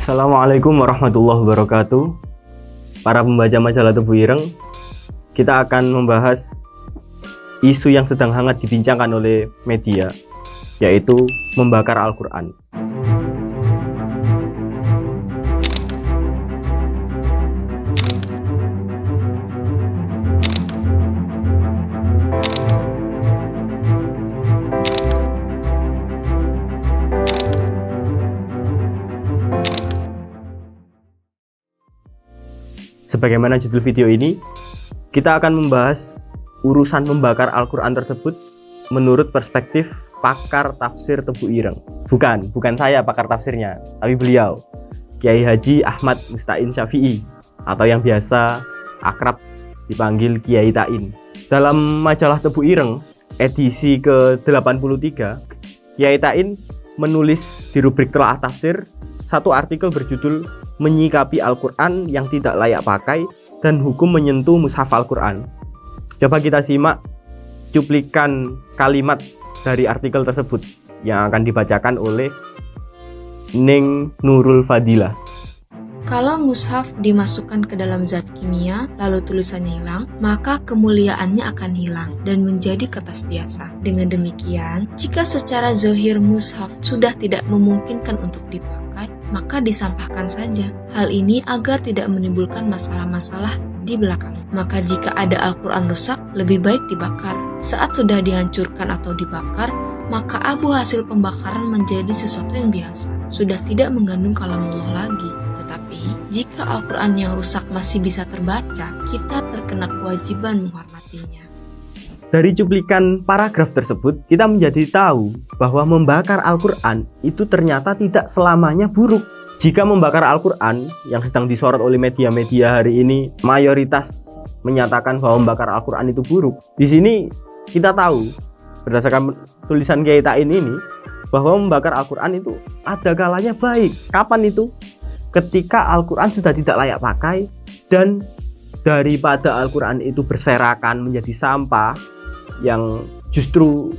Assalamualaikum warahmatullahi wabarakatuh. Para pembaca majalah Tebu Ireng, kita akan membahas isu yang sedang hangat dibincangkan oleh media, yaitu membakar Al-Quran. Sebagaimana judul video ini, kita akan membahas urusan membakar Al-Quran tersebut menurut perspektif pakar tafsir Tebu Ireng. Bukan saya pakar tafsirnya, tapi beliau, Kiai Haji Ahmad Musta'in Syafi'i, atau yang biasa akrab dipanggil Kiai Ta'in. Dalam majalah Tebu Ireng edisi ke-83, Kiai Ta'in menulis di rubrik Telaah Tafsir satu artikel berjudul Menyikapi Al-Quran yang tidak layak pakai dan hukum menyentuh mushaf Al-Quran. Coba kita simak cuplikan kalimat dari artikel tersebut yang akan dibacakan oleh Ning Nurul Fadilah. Kalau mushaf dimasukkan ke dalam zat kimia, lalu tulisannya hilang, maka kemuliaannya akan hilang dan menjadi kertas biasa. Dengan demikian, jika secara zohir mushaf sudah tidak memungkinkan untuk dipakai, maka disampahkan saja. Hal ini agar tidak menimbulkan masalah-masalah di belakang. Maka jika ada Al-Quran rusak, lebih baik dibakar. Saat sudah dihancurkan atau dibakar, maka abu hasil pembakaran menjadi sesuatu yang biasa, sudah tidak mengandung kalamullah lagi. Tetapi, jika Al-Quran yang rusak masih bisa terbaca, kita terkena kewajiban menghormatinya. Dari cuplikan paragraf tersebut, kita menjadi tahu bahwa membakar Al-Quran itu ternyata tidak selamanya buruk. Jika membakar Al-Quran yang sedang disorot oleh media-media hari ini, mayoritas menyatakan bahwa membakar Al-Quran itu buruk. Di sini kita tahu, berdasarkan tulisan Kiai Ta'in ini, bahwa membakar Al-Quran itu ada kalanya baik. Kapan itu? Ketika Al-Quran sudah tidak layak pakai dan daripada Al-Quran itu berserakan menjadi sampah yang justru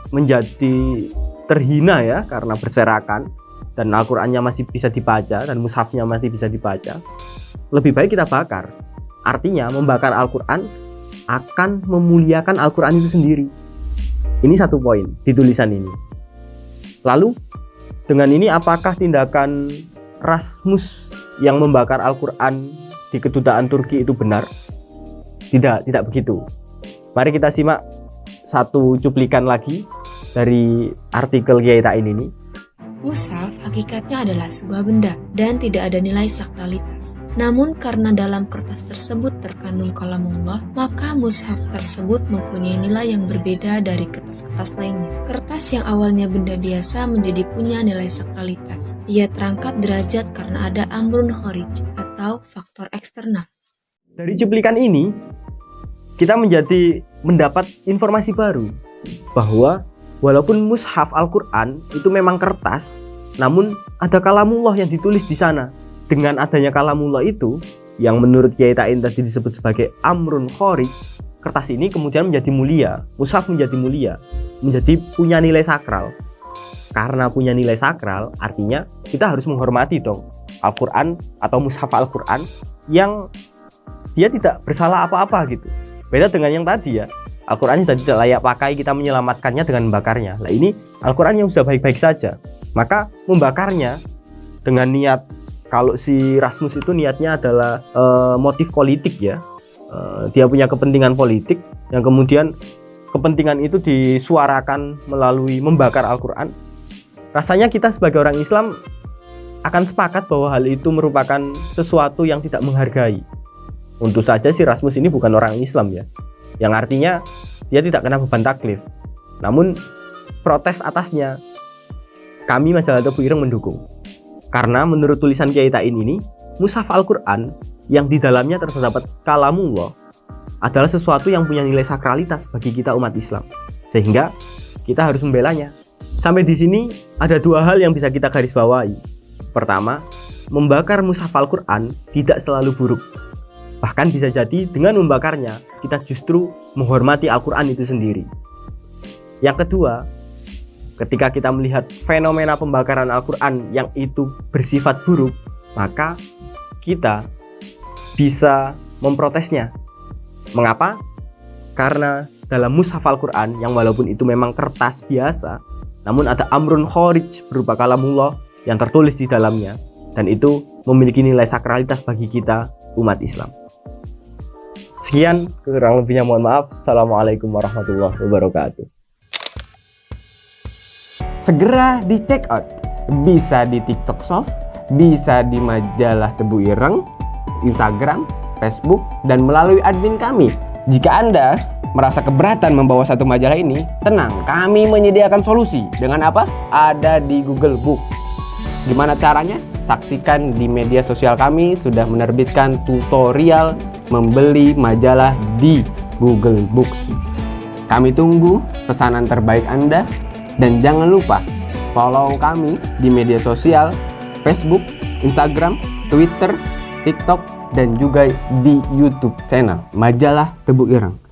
menjadi terhina ya karena berserakan, dan Al-Qurannya masih bisa dibaca dan mushafnya masih bisa dibaca, lebih baik kita bakar. Artinya membakar Al-Quran akan memuliakan Al-Quran itu sendiri. Ini satu poin di tulisan ini. Lalu dengan ini apakah tindakan Rasmus yang membakar Al-Quran di kedutaan Turki itu benar? Tidak begitu. Mari kita simak satu cuplikan lagi dari artikel Kiai Ta'in ini. Mushaf hakikatnya adalah sebuah benda dan tidak ada nilai sakralitas. Namun karena dalam kertas tersebut terkandung kalamullah, maka mushaf tersebut mempunyai nilai yang berbeda dari kertas-kertas lainnya. Kertas yang awalnya benda biasa menjadi punya nilai sakralitas. Ia terangkat derajat karena ada amrun kharij atau faktor eksternal. Dari cuplikan ini, kita mendapat informasi baru bahwa walaupun mushaf Al-Quran itu memang kertas, namun ada kalamullah yang ditulis di sana. Dengan adanya kalamullah itu, yang menurut Kiai Ta'in tadi disebut sebagai amrun kharij, kertas ini kemudian menjadi mulia, mushaf menjadi mulia, menjadi punya nilai sakral. Karena punya nilai sakral, artinya kita harus menghormati dong Al-Quran atau mushaf Al-Quran yang dia tidak bersalah apa-apa gitu. Beda dengan yang tadi ya, Al-Quran sudah tidak layak pakai, kita menyelamatkannya dengan membakarnya. Nah ini Al-Quran yang sudah baik-baik saja, maka membakarnya dengan niat, kalau si Rasmus itu niatnya adalah motif politik ya, dia punya kepentingan politik yang kemudian kepentingan itu disuarakan melalui membakar Al-Quran. Rasanya kita sebagai orang Islam akan sepakat bahwa hal itu merupakan sesuatu yang tidak menghargai. Tentu saja si Rasmus ini bukan orang Islam ya, yang artinya dia tidak kena beban taklif. Namun protes atasnya kami majalah Tebu Ireng mendukung. Karena menurut tulisan Kiai Ta'in ini, mushaf Al-Quran yang di dalamnya terdapat kalamullah adalah sesuatu yang punya nilai sakralitas bagi kita umat Islam. Sehingga kita harus membelanya. Sampai di sini ada dua hal yang bisa kita garis bawahi. Pertama, membakar mushaf Al-Quran tidak selalu buruk. Bahkan bisa jadi dengan membakarnya kita justru menghormati Al-Quran itu sendiri. Yang kedua, ketika kita melihat fenomena pembakaran Al-Quran yang itu bersifat buruk, maka kita bisa memprotesnya. Mengapa? Karena dalam mushaf Al-Quran yang walaupun itu memang kertas biasa, namun ada amrun kharij berupa kalamullah yang tertulis di dalamnya, dan itu memiliki nilai sakralitas bagi kita umat Islam. Sekian, kurang lebihnya mohon maaf. Assalamualaikum warahmatullahi wabarakatuh. Segera di check out. Bisa di TikTok Shop, bisa di majalah Tebu Ireng, Instagram, Facebook, dan melalui admin kami. Jika Anda merasa keberatan membawa satu majalah ini, tenang, kami menyediakan solusi. Dengan apa? Ada di Google Book. Gimana caranya? Saksikan di media sosial kami sudah menerbitkan tutorial membeli majalah di Google Books. Kami tunggu pesanan terbaik Anda, dan jangan lupa follow kami di media sosial Facebook, Instagram, Twitter, TikTok, dan juga di YouTube channel Majalah Tebu Ireng.